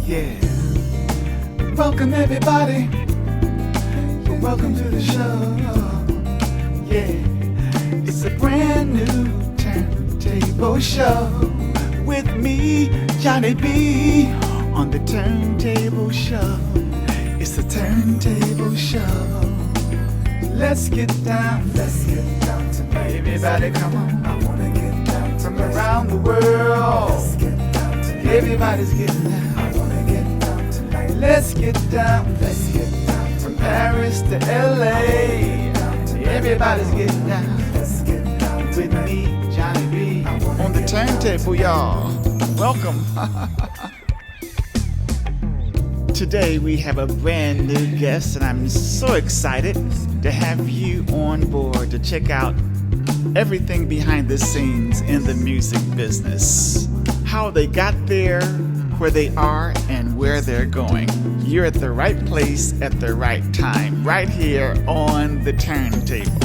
Yeah. Welcome everybody. Welcome to the show. Yeah. It's a brand new turntable show with me, Johnny B, on the Turntable Show. It's the Turntable Show. Let's get down tonight. Everybody come on. I wanna get down from around the world. Let's get down tonight. Everybody's getting down. I wanna get down tonight. Let's get down from Paris to LA. Everybody's getting down. Let's get down with me, Johnny B, on the turntable, y'all. Welcome. Today we have a brand new guest, and I'm so excited to have you on board to check out everything behind the scenes in the music business. How they got there, where they are, and where they're going. You're at the right place at the right time, right here on the turntable.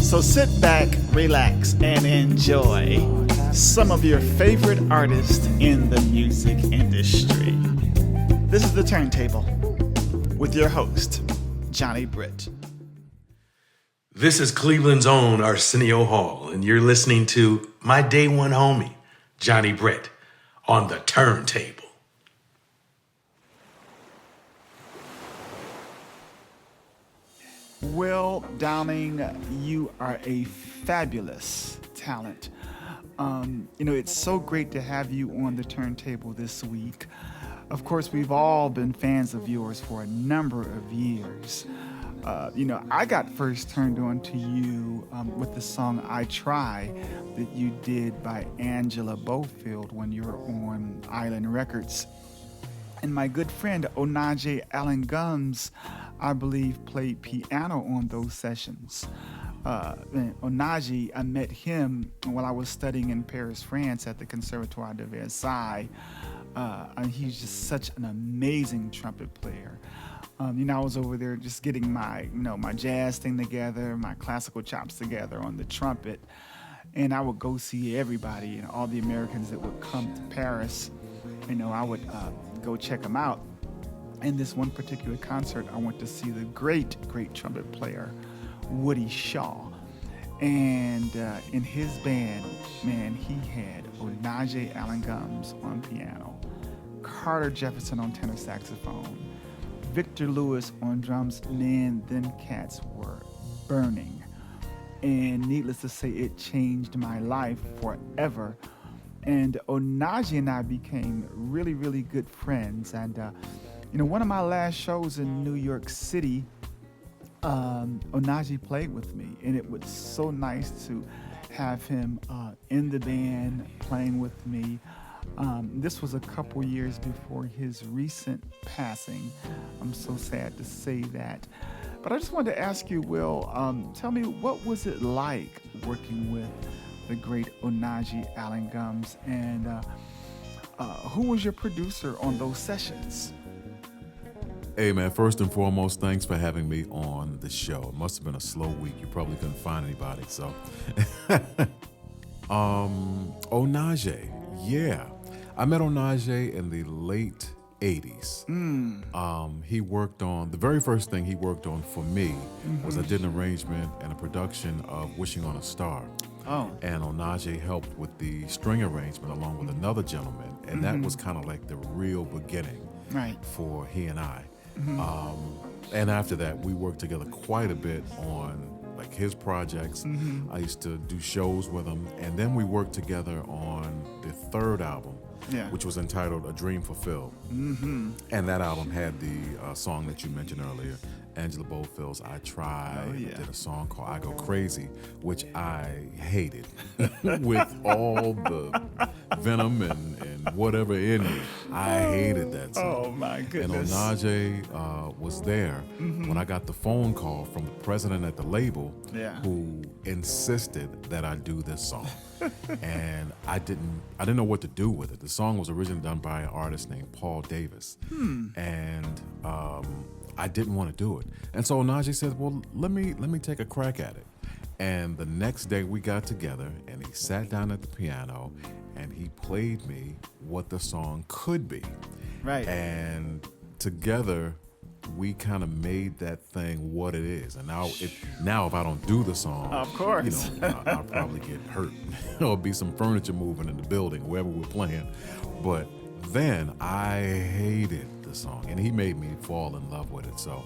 So sit back, relax, and enjoy some of your favorite artists in the music industry. This is the Turntable with your host, Johnny Britt. This is Cleveland's own Arsenio Hall, and you're listening to my day one homie, Johnny Britt, on the Turntable. Will Downing, you are a fabulous talent. It's so great to have you on the turntable this week. Of course, we've all been fans of yours for a number of years. I got first turned on to you with the song I Try that you did by Angela Bofield when you were on Island Records. And my good friend Onaje Allen Gums, I believe, played piano on those sessions. Onaje, I met him while I was studying in Paris, France at the Conservatoire de Versailles. And he's just such an amazing trumpet player. I was over there just getting my jazz thing together, my classical chops together on the trumpet. And I would go see everybody, all the Americans that would come to Paris. I would go check them out. In this one particular concert, I went to see the great trumpet player, Woody Shaw. And in his band, man, he had Onaje Allen Gums on piano, Carter Jefferson on tenor saxophone, Victor Lewis on drums. Man, them cats were burning. And needless to say, it changed my life forever. And Onaje and I became really, really good friends. And, one of my last shows in New York City, Onaje played with me. And it was so nice to have him in the band playing with me. This was a couple years before his recent passing. I'm so sad to say that. But I just wanted to ask you, Will, tell me, what was it like working with the great Onaje Allen Gums? And who was your producer on those sessions? Hey, man, first and foremost, thanks for having me on the show. It must have been a slow week. You probably couldn't find anybody, so. Onaje, yeah. I met Onaje in the late 80s. He worked on, the very first thing he worked on for me was I did an arrangement and a production of Wishing on a Star. Oh. And Onaje helped with the string arrangement along with another gentleman. And that was kind of like the real beginning for he and I. And after that, we worked together quite a bit on like his projects. I used to do shows with him. And then we worked together on the third album, which was entitled A Dream Fulfilled. And that album had the song that you mentioned earlier, Angela Bofield's I Try. Did a song called I Go Crazy, which I hated with all the venom and whatever in me. I hated that song. Oh my goodness. And Onaje was there when I got the phone call from the president at the label who insisted that I do this song. And I didn't know what to do with it. The song was originally done by an artist named Paul Davis. And I didn't want to do it. And so Onaje said, well, let me take a crack at it. And the next day we got together and he sat down at the piano and he played me what the song could be. Right. And together, we kind of made that thing what it is. And now if I don't do the song, Of course. I'll probably get hurt. There'll be some furniture moving in the building, wherever we're playing. But then I hated the song, and he made me fall in love with it. So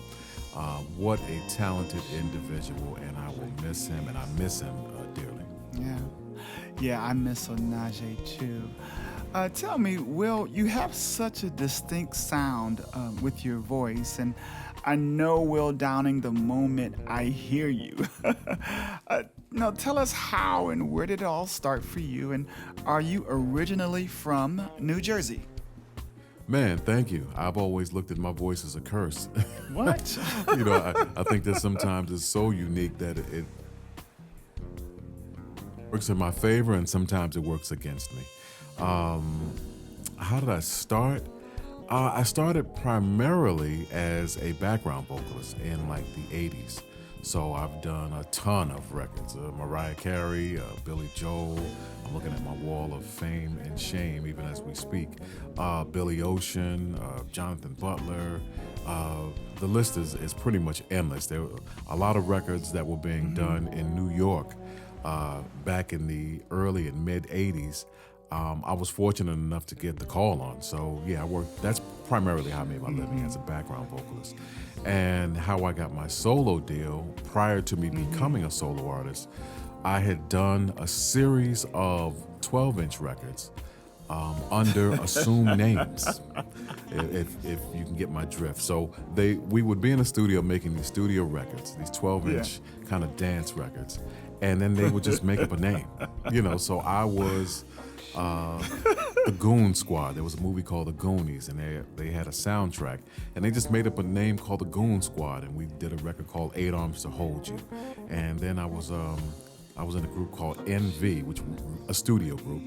what a talented individual, and I will miss him, and I miss him dearly. Yeah, I miss Onaje too. Tell me, Will, you have such a distinct sound with your voice, and I know Will Downing the moment I hear you. Now, tell us how and where did it all start for you, and are you originally from New Jersey? Man, thank you. I've always looked at my voice as a curse. What? I think that sometimes it's so unique that it works in my favor, and sometimes it works against me. How did I start? I started primarily as a background vocalist in like the 80s. So I've done a ton of records. Mariah Carey, Billy Joel. I'm looking at my wall of fame and shame even as we speak. Billy Ocean, Jonathan Butler. The list is pretty much endless. There were a lot of records that were being done in New York back in the early and mid 80s. I was fortunate enough to get the call on. So yeah, I worked. That's primarily how I made my living as a background vocalist. And how I got my solo deal prior to me becoming a solo artist, I had done a series of 12-inch records under assumed names, if you can get my drift. So we would be in the studio making these studio records, these 12-inch kind of dance records, and then they would just make up a name, So I was the Goon Squad. There was a movie called The Goonies, and they had a soundtrack, and they just made up a name called The Goon Squad, and we did a record called 8 Arms to Hold You. And then I was in a group called NV, which was a studio group,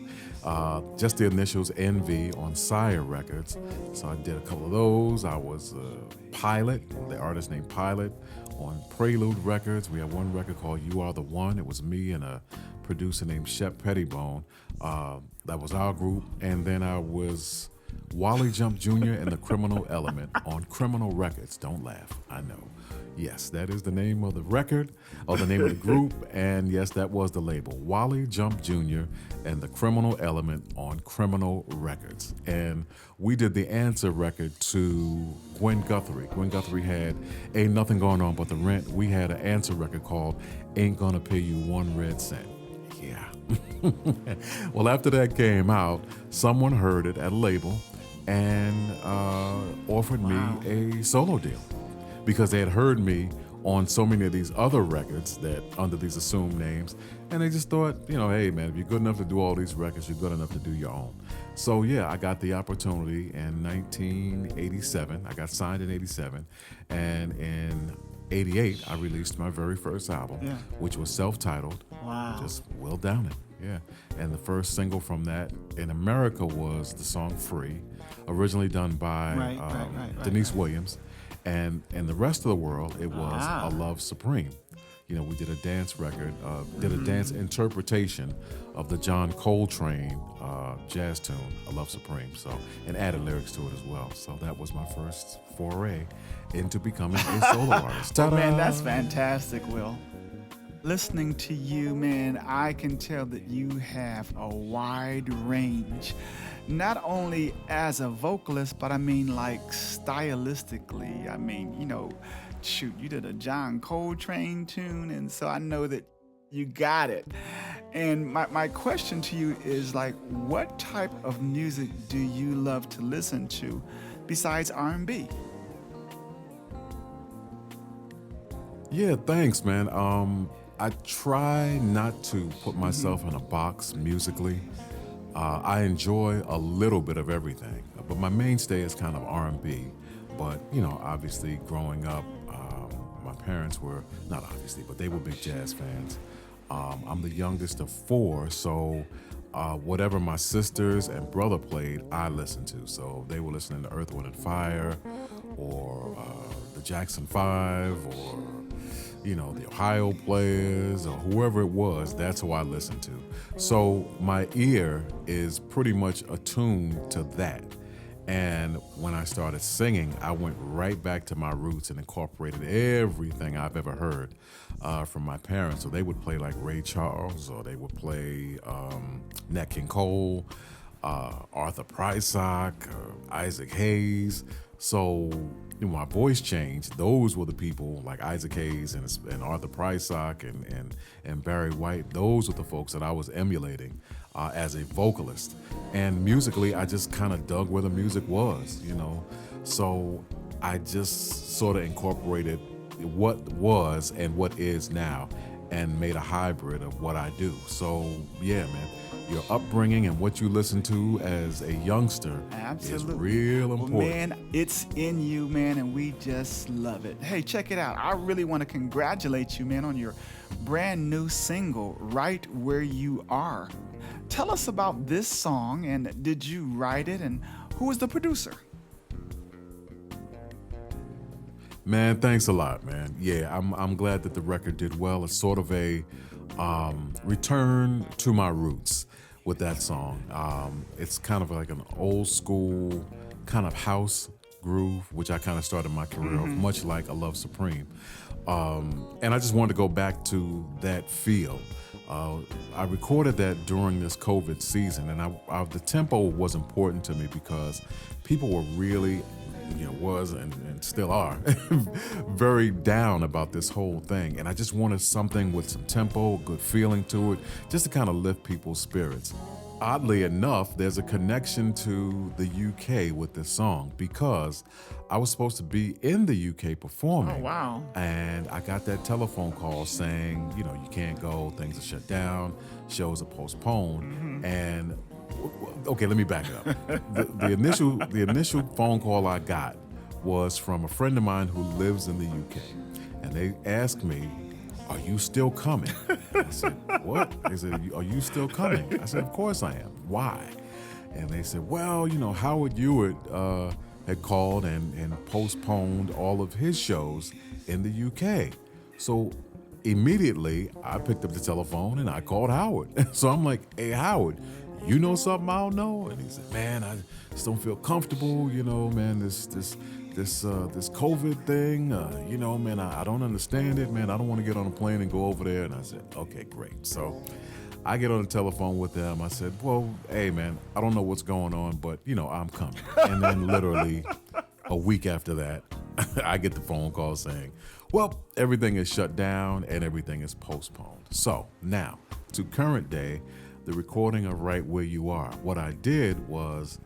just the initials NV on Sire Records. So I did a couple of those. I was Pilot, the artist named Pilot, on Prelude Records. We had one record called You Are the One. It was me and a producer named Shep Pettibone. That was our group. And then I was Wally Jump Jr. and the Criminal Element on Criminal Records. Don't laugh, I know. Yes, that is the name of the record, or the name of the group, and yes, that was the label. Wally Jump Jr. and the Criminal Element on Criminal Records. And we did the answer record to Gwen Guthrie. Gwen Guthrie had Ain't Nothing Going On But the Rent. We had an answer record called Ain't Gonna Pay You One Red Cent. Yeah. Well, after that came out, someone heard it at a label and offered me a solo deal, because they had heard me on so many of these other records that under these assumed names, and they just thought, hey man, if you're good enough to do all these records, you're good enough to do your own. So yeah, I got the opportunity in 1987. I got signed in 87, and in 88, I released my very first album, which was self-titled, just Will Downing. Yeah, and the first single from that in America was the song Free, originally done by Denise Williams. And in the rest of the world, it was A Love Supreme. We did a dance record, did a dance interpretation of the John Coltrane jazz tune, A Love Supreme, and added lyrics to it as well. So that was my first foray into becoming a solo artist. Ta-da! Man, that's fantastic, Will. Listening to you, man, I can tell that you have a wide range. Not only as a vocalist, but I mean like stylistically. I mean, shoot, you did a John Coltrane tune, and so I know that you got it. And my question to you is like, what type of music do you love to listen to besides R&B? Yeah, thanks, man. I try not to put myself in a box musically. I enjoy a little bit of everything, but my mainstay is kind of R&B. But, obviously growing up, my parents were, not obviously, but they were big jazz fans. I'm the youngest of 4, so whatever my sisters and brother played, I listened to. So they were listening to Earth, Wind & Fire, or the Jackson 5, or the Ohio Players, or whoever it was, that's who I listened to. So my ear is pretty much attuned to that. And when I started singing, I went right back to my roots and incorporated everything I've ever heard from my parents. So they would play like Ray Charles, or they would play Nat King Cole, Arthur Prysock, Isaac Hayes. So my voice changed. Those were the people like Isaac Hayes and Arthur Prysock and Barry White. Those were the folks that I was emulating as a vocalist. And musically, I just kind of dug where the music was, So I just sort of incorporated what was and what is now and made a hybrid of what I do. So, yeah, man. Your upbringing and what you listen to as a youngster is real important. Well, man, it's in you, man, and we just love it. Hey, check it out. I really want to congratulate you, man, on your brand new single, Right Where You Are. Tell us about this song, and did you write it, and who was the producer? Man, thanks a lot, man. Yeah, I'm glad that the record did well. It's sort of a return to my roots with that song. It's kind of like an old school kind of house groove, which I kind of started my career off, much like A Love Supreme. And I just wanted to go back to that feel. I recorded that during this COVID season, and the tempo was important to me because people were really, was and still are very down about this whole thing. And I just wanted something with some tempo, good feeling to it, just to kind of lift people's spirits. Oddly enough, there's a connection to the UK with this song because I was supposed to be in the UK performing. Oh, wow. And I got that telephone call saying, you can't go, things are shut down, shows are postponed. And okay, let me back it up. The initial phone call I got was from a friend of mine who lives in the UK. And they asked me, "Are you still coming?" I said, "What?" They said, "Are you still coming?" I said, "Of course I am. Why?" And they said, "Well, Howard Hewitt had called and postponed all of his shows in the UK." So immediately I picked up the telephone and I called Howard. So I'm like, "Hey, Howard, you know something I don't know?" And he said, "Man, I just don't feel comfortable, man, this COVID thing, man, I don't understand it, man. I don't want to get on a plane and go over there." And I said, "Okay, great." So I get on the telephone with them. I said, "Well, hey, man, I don't know what's going on, but, I'm coming." And then literally a week after that, I get the phone call saying, "Well, everything is shut down and everything is postponed." So now, to current day, the recording of Right Where You Are. What I did was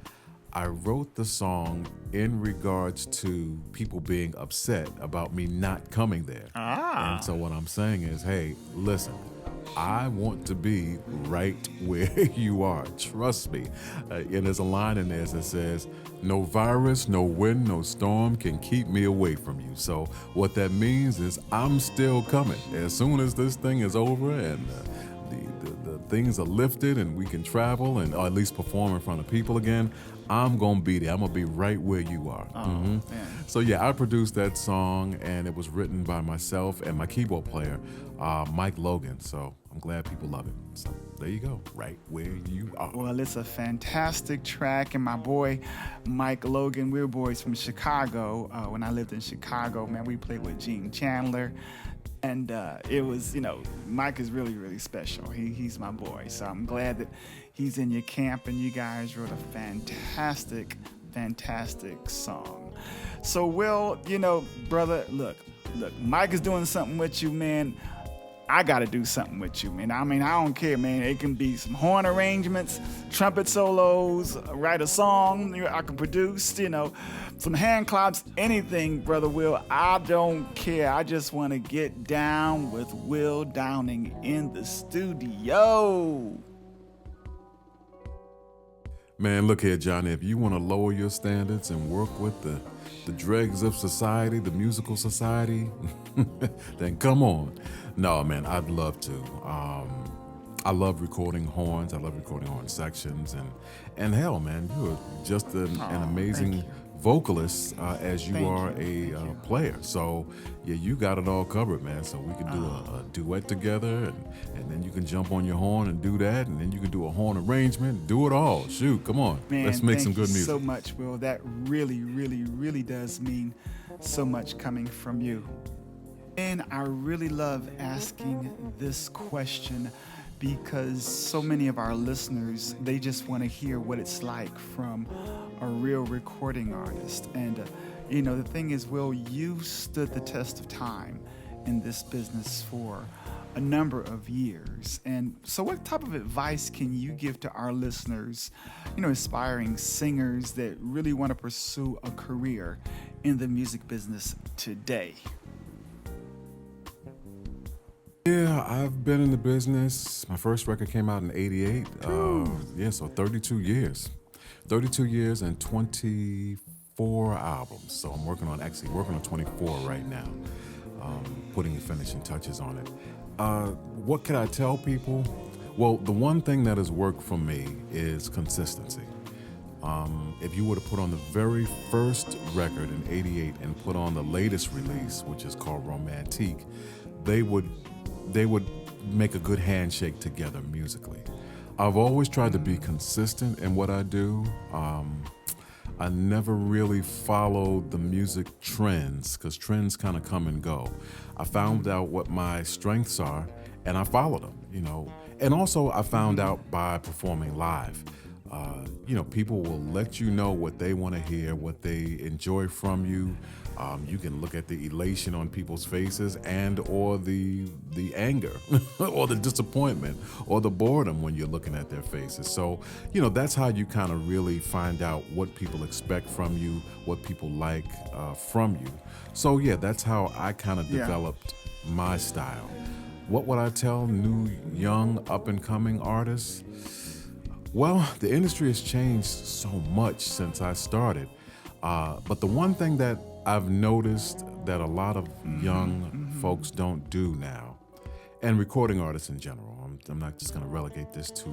I wrote the song in regards to people being upset about me not coming there. And so what I'm saying is, hey, listen, I want to be right where you are. Trust me. And there's a line in there that says, "No virus, no wind, no storm can keep me away from you." So what that means is I'm still coming. As soon as this thing is over and the things are lifted and we can travel and or at least perform in front of people again, I'm going to be there. I'm going to be right where you are. Man. So yeah, I produced that song and it was written by myself and my keyboard player, Mike Logan. So I'm glad people love it. So there you go, Right Where You Are. Well, it's a fantastic track, and my boy Mike Logan, we're boys from Chicago. When I lived in Chicago, man, we played with Gene Chandler. And it was, Mike is really, really special. He's my boy. So I'm glad that he's in your camp and you guys wrote a fantastic, fantastic song. So, Will, brother, look, Mike is doing something with you, man. I got to do something with you, man. I mean, I don't care, man. It can be some horn arrangements, trumpet solos, write a song I can produce, some hand claps, anything, Brother Will. I don't care. I just want to get down with Will Downing in the studio. Man, look here, Johnny. If you want to lower your standards and work with the dregs of society, the musical society, then come on. No, man, I'd love to. I love recording horns. I love recording horn sections. And hell, man, you're just an amazing vocalist as you Thank are you. a Thank you. player. So yeah, you got it all covered, man. So we can do a duet together, and then you can jump on your horn and do that, and then you can do a horn arrangement, do it all. Shoot, come on, let's Man, make some thank you good music. so much, Will. That really, really, really does mean so much coming from you. And I really love asking this question because so many of our listeners, they just want to hear what it's like from a real recording artist. And, the thing is, Will, you stood the test of time in this business for a number of years. And so what type of advice can you give to our listeners, aspiring singers that really want to pursue a career in the music business today? Yeah, I've been in the business. My first record came out in '88. So 32 years. 32 years and 24 albums. So I'm working on 24 right now, putting the finishing touches on it. What can I tell people? Well, the one thing that has worked for me is consistency. If you were to put on the very first record in '88 and put on the latest release, which is called Romantique, they would make a good handshake together musically. I've always tried to be consistent in what I do. I never really followed the music trends because trends kind of come and go. I found out what my strengths are and I followed them, And also I found out by performing live. People will let you know what they want to hear, what they enjoy from you. You can look at the elation on people's faces and or the anger or the disappointment or the boredom when you're looking at their faces. So, that's how you kind of really find out what people expect from you, what people like from you. So, yeah, that's how I kind of developed my style. What would I tell new, young, up-and-coming artists? Well, the industry has changed so much since I started. But the one thing that I've noticed that a lot of young folks don't do now, and recording artists in general, I'm not just going to relegate this to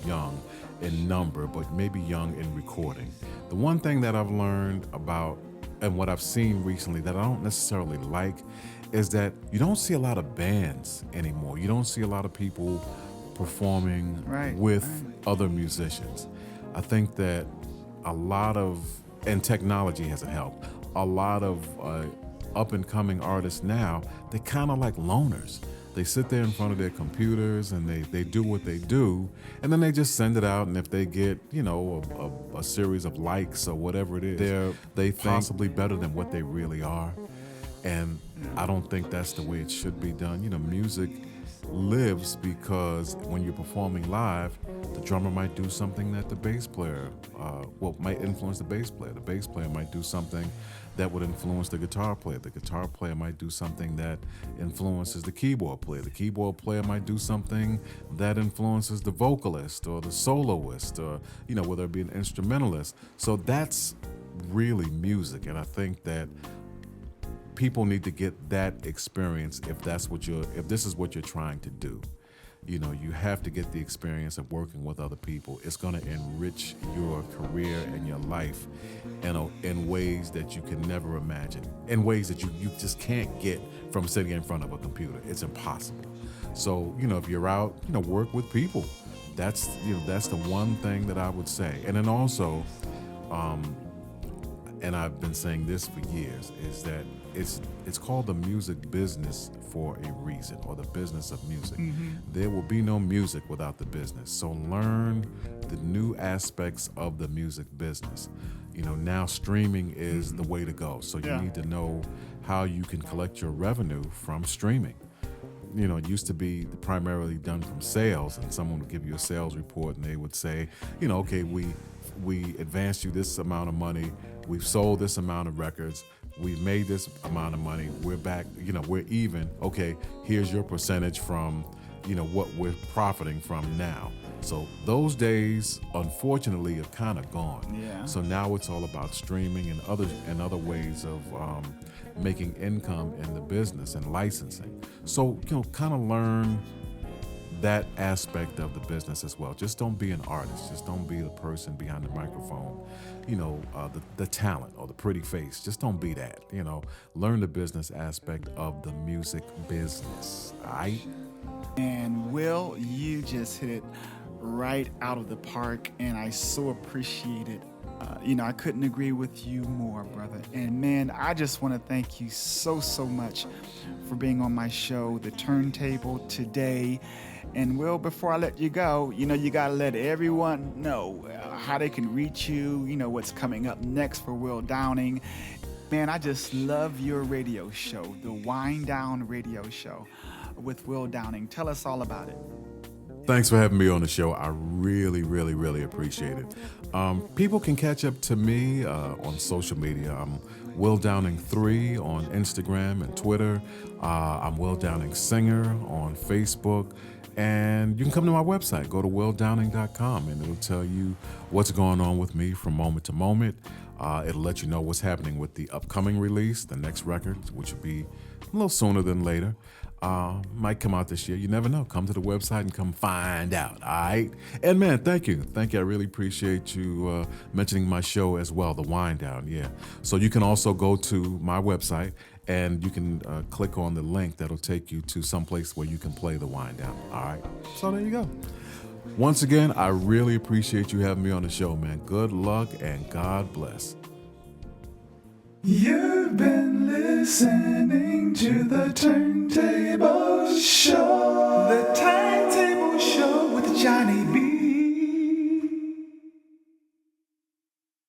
young in number, but maybe young in recording. The one thing that I've learned about and what I've seen recently that I don't necessarily like is that you don't see a lot of bands anymore. You don't see a lot of people performing with other musicians. I think that and technology hasn't helped, a lot of up-and-coming artists now, they're kind of like loners. They sit there in front of their computers and they do what they do, and then they just send it out, and if they get, a series of likes or whatever it is, they think possibly better than what they really are. And I don't think that's the way it should be done. Music lives because when you're performing live, the drummer might do something that the bass player, might influence the bass player. The bass player might do something that would influence the guitar player. The guitar player might do something that influences the keyboard player. The keyboard player might do something that influences the vocalist or the soloist or, whether it be an instrumentalist. So that's really music. And I think that people need to get that experience if this is what you're trying to do. You have to get the experience of working with other people. It's going to enrich your career and your life in ways that you can never imagine, in ways that you just can't get from sitting in front of a computer. It's impossible. So, if you're out, work with people. That's the one thing that I would say. And then also, and I've been saying this for years, is that it's called the music business for a reason, or the business of music. There will be no music without the business. So learn the new aspects of the music business. Now streaming is the way to go. So you need to know how you can collect your revenue from streaming. It used to be primarily done from sales, and someone would give you a sales report and they would say, okay, we advanced you this amount of money, we've sold this amount of records, we've made this amount of money, we're back, we're even, okay, here's your percentage from, what we're profiting from now. So those days, unfortunately, are kind of gone. Yeah. So now it's all about streaming and other ways of making income in the business and licensing. So, kind of learn that aspect of the business as well. Just don't be an artist. Just don't be the person behind the microphone, the talent or the pretty face. Just don't be that. Learn the business aspect of the music business. All right? And Will, you just hit it right out of the park, and I so appreciate it. I couldn't agree with you more, brother. And man, I just want to thank you so much for being on my show, The Turntable, today. And Will, before I let you go, you got to let everyone know how they can reach you, what's coming up next for Will Downing. Man, I just love your radio show, the Wind Down Radio Show with Will Downing. Tell us all about it. Thanks for having me on the show. I really, really, really appreciate it. People can catch up to me on social media. I'm Will Downing 3 on Instagram and Twitter. I'm Will Downing Singer on Facebook. And you can come to my website. Go to willdowning.com, and it'll tell you what's going on with me from moment to moment. It'll let you know what's happening with the upcoming release, the next record, which will be a little sooner than later. Might come out this year. You never know. Come to the website and come find out. All right. And man, thank you. I really appreciate you mentioning my show as well, The Wind Down. Yeah. So you can also go to my website and you can click on the link that'll take you to someplace where you can play The Wind Down. All right. So there you go. Once again, I really appreciate you having me on the show, man. Good luck and God bless. You've been listening to The Turntable Show.